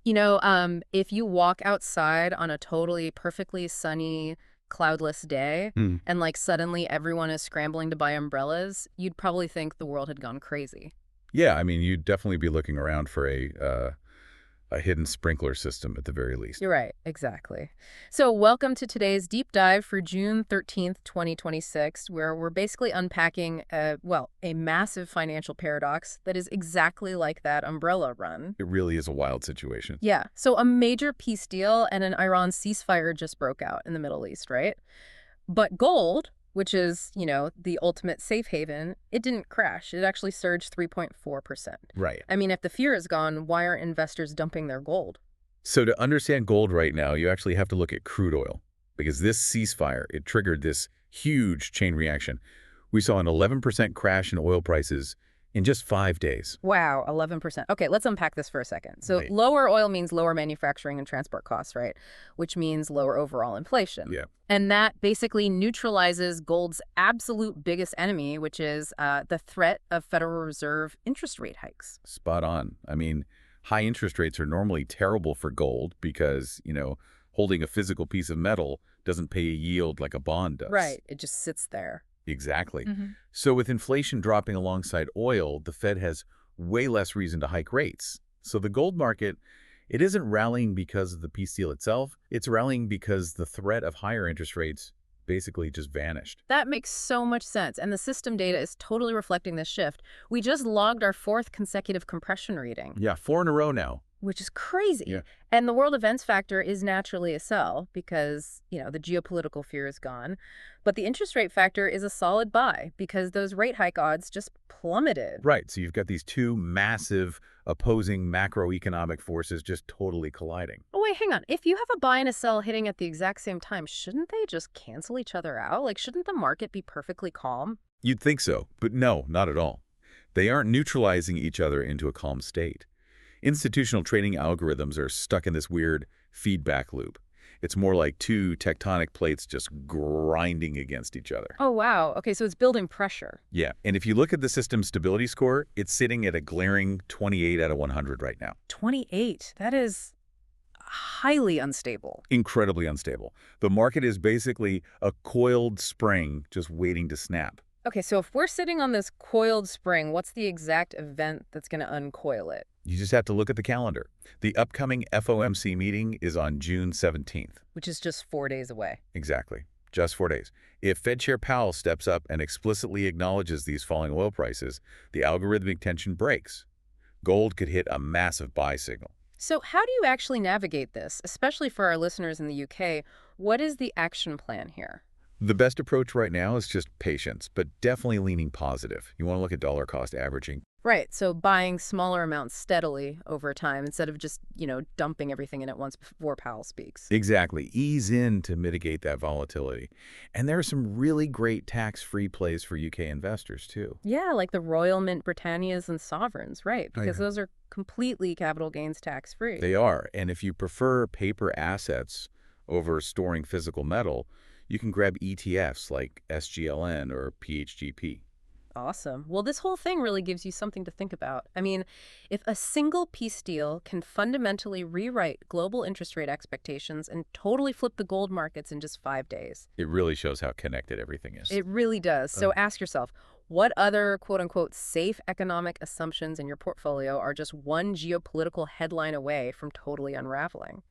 If you walk outside on a totally perfectly sunny, cloudless day, Hmm. and like suddenly everyone is scrambling to buy umbrellas, you'd probably think the world had gone crazy. Yeah, I mean, you'd definitely be looking around for a hidden sprinkler system at the very least. You're right, exactly. So, welcome to today's deep dive for June 13th, 2026, where we're basically unpacking a massive financial paradox that is exactly like that umbrella run. It really is a wild situation. Yeah, so a major peace deal and an Iran ceasefire just broke out in the Middle East, right? But gold, which is, the ultimate safe haven, it didn't crash. It actually surged 3.4%. Right. I mean, if the fear is gone, why aren't investors dumping their gold? So to understand gold right now, you actually have to look at crude oil because this ceasefire, it triggered this huge chain reaction. We saw an 11% crash in oil prices in just 5 days. Wow, 11%. Okay, let's unpack this for a second. So Right. lower oil means lower manufacturing and transport costs, right? Which means lower overall inflation. Yeah, And that basically neutralizes gold's absolute biggest enemy, which is the threat of Federal Reserve interest rate hikes. spot on. I mean, high interest rates are normally terrible for gold because, holding a physical piece of metal doesn't pay a yield like a bond does. Right, it just sits there. Exactly. Hmm. So with inflation dropping alongside oil, the Fed has way less reason to hike rates. So the gold market, it isn't rallying because of the peace deal itself. It's rallying because the threat of higher interest rates basically just vanished. That makes so much sense, and the system data is totally reflecting this shift. We just logged our fourth consecutive compression reading, Yeah, 4 in a row now. which is crazy. Yeah. And the world events factor is naturally a sell because, the geopolitical fear is gone. But the interest rate factor is a solid buy because those rate hike odds just plummeted. Right, so you've got these two massive opposing macroeconomic forces just totally colliding. Oh, wait, hang on. If you have a buy and a sell hitting at the exact same time, shouldn't they just cancel each other out? Like, shouldn't the market be perfectly calm? You'd think so, but no, not at all. They aren't neutralizing each other into a calm state. Institutional trading algorithms are stuck in this weird feedback loop. It's more like two tectonic plates just grinding against each other. Oh, wow. Okay, so it's building pressure. Yeah, and if you look at the system stability score, it's sitting at a glaring 28 out of 100 right now. 28. That is highly unstable. Incredibly unstable. The market is basically a coiled spring just waiting to snap. Okay, so if we're sitting on this coiled spring, what's the exact event that's going to uncoil it? You just have to look at the calendar. The upcoming FOMC meeting is on June 17th. Which is just 4 days away. Exactly. Just 4 days. If Fed Chair Powell steps up and explicitly acknowledges these falling oil prices, the algorithmic tension breaks. Gold could hit a massive buy signal. So how do you actually navigate this, especially for our listeners in the UK? What is the action plan here? The best approach right now is just patience, but definitely leaning positive. You want to look at dollar cost averaging. Right, so buying smaller amounts steadily over time instead of just, dumping everything in at once before Powell speaks. Exactly. Ease in to mitigate that volatility. And there are some really great tax-free plays for UK investors, too. Yeah, like the Royal Mint Britannias and sovereigns, right? Oh, Because yeah. those are completely capital gains tax-free. They are. And if you prefer paper assets over storing physical metal, you can grab ETFs like SGLN or PHGP. Awesome. Well, this whole thing really gives you something to think about. I mean, if a single peace deal can fundamentally rewrite global interest rate expectations and totally flip the gold markets in just 5 days, It really shows how connected everything is. it really does. So ask yourself, what other quote unquote safe economic assumptions in your portfolio are just one geopolitical headline away from totally unraveling?